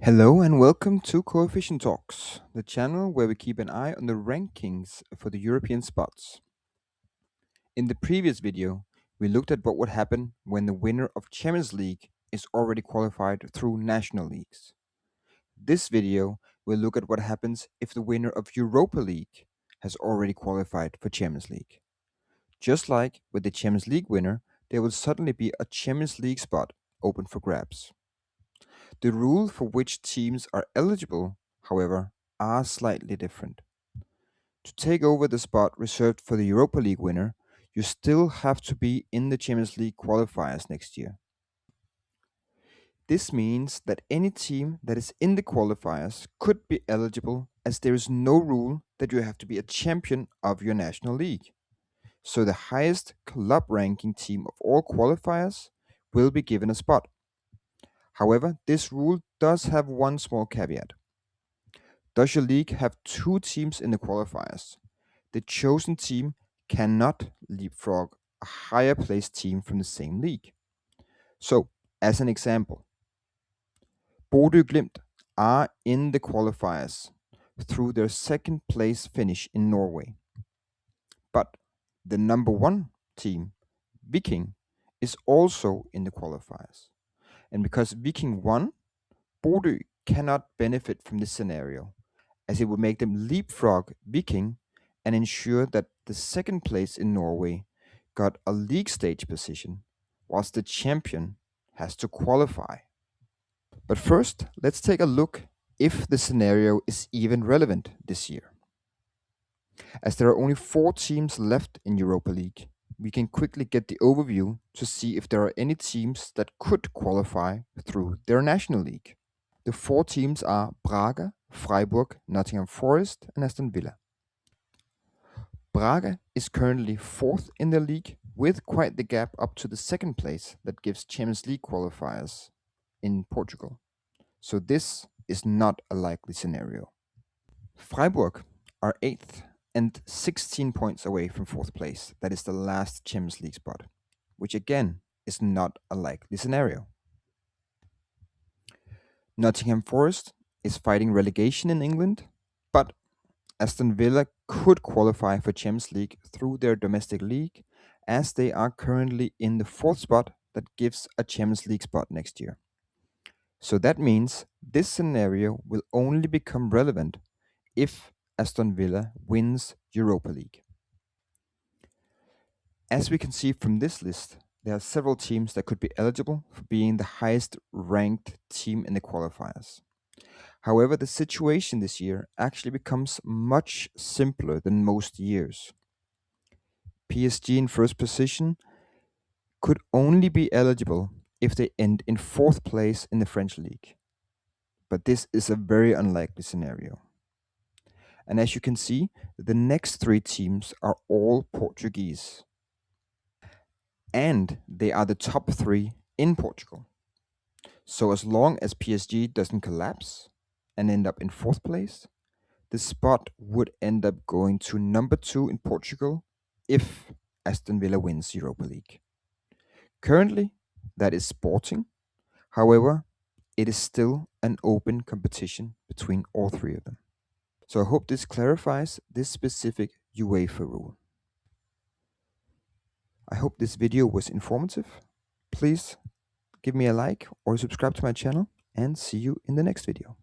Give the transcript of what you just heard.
Hello and welcome to Coefficient Talks, the channel where we keep an eye on the rankings for the European spots. In the previous video, we looked at what would happen when the winner of Champions League is already qualified through national leagues. This video will look at what happens if the winner of Europa League has already qualified for Champions League. Just like with the Champions League winner, there will suddenly be a Champions League spot open for grabs. The rule for which teams are eligible, however, are slightly different. To take over the spot reserved for the Europa League winner, you still have to be in the Champions League qualifiers next year. This means that any team that is in the qualifiers could be eligible, as there is no rule that you have to be a champion of your national league. So the highest club ranking team of all qualifiers will be given a spot. However, this rule does have one small caveat. Does your league have two teams in the qualifiers? The chosen team cannot leapfrog a higher placed team from the same league. So, as an example, Porto Glimt are in the qualifiers through their second place finish in Norway. But the number one team, Viking, is also in the qualifiers. And because Viking won, Porto cannot benefit from this scenario, as it would make them leapfrog Viking and ensure that the second place in Norway got a league stage position, whilst the champion has to qualify. But first, let's take a look if the scenario is even relevant this year. As there are only 4 teams left in Europa League, we can quickly get the overview to see if there are any teams that could qualify through their national league. The 4 teams are Braga, Freiburg, Nottingham Forest, and Aston Villa. Braga is currently 4th in the league, with quite the gap up to the second place that gives Champions League qualifiers in Portugal. So this is not a likely scenario. Freiburg are 8th and 16 points away from 4th place. That is the last Champions League spot, which again is not a likely scenario. Nottingham Forest is fighting relegation in England, but Aston Villa could qualify for Champions League through their domestic league, as they are currently in the 4th spot that gives a Champions League spot next year. So that means this scenario will only become relevant if Aston Villa wins Europa League. As we can see from this list, there are several teams that could be eligible for being the highest ranked team in the qualifiers. However, the situation this year actually becomes much simpler than most years. PSG in first position could only be eligible if they end in 4th place in the French league. But this is a very unlikely scenario. And as you can see, the next 3 teams are all Portuguese. And they are the top 3 in Portugal. So as long as PSG doesn't collapse and end up in 4th place, the spot would end up going to number 2 in Portugal if Aston Villa wins Europa League. Currently, that is Sporting. However, it is still an open competition between all 3 of them. So I hope this clarifies this specific UEFA rule. I hope this video was informative. Please give me a like or subscribe to my channel, and see you in the next video.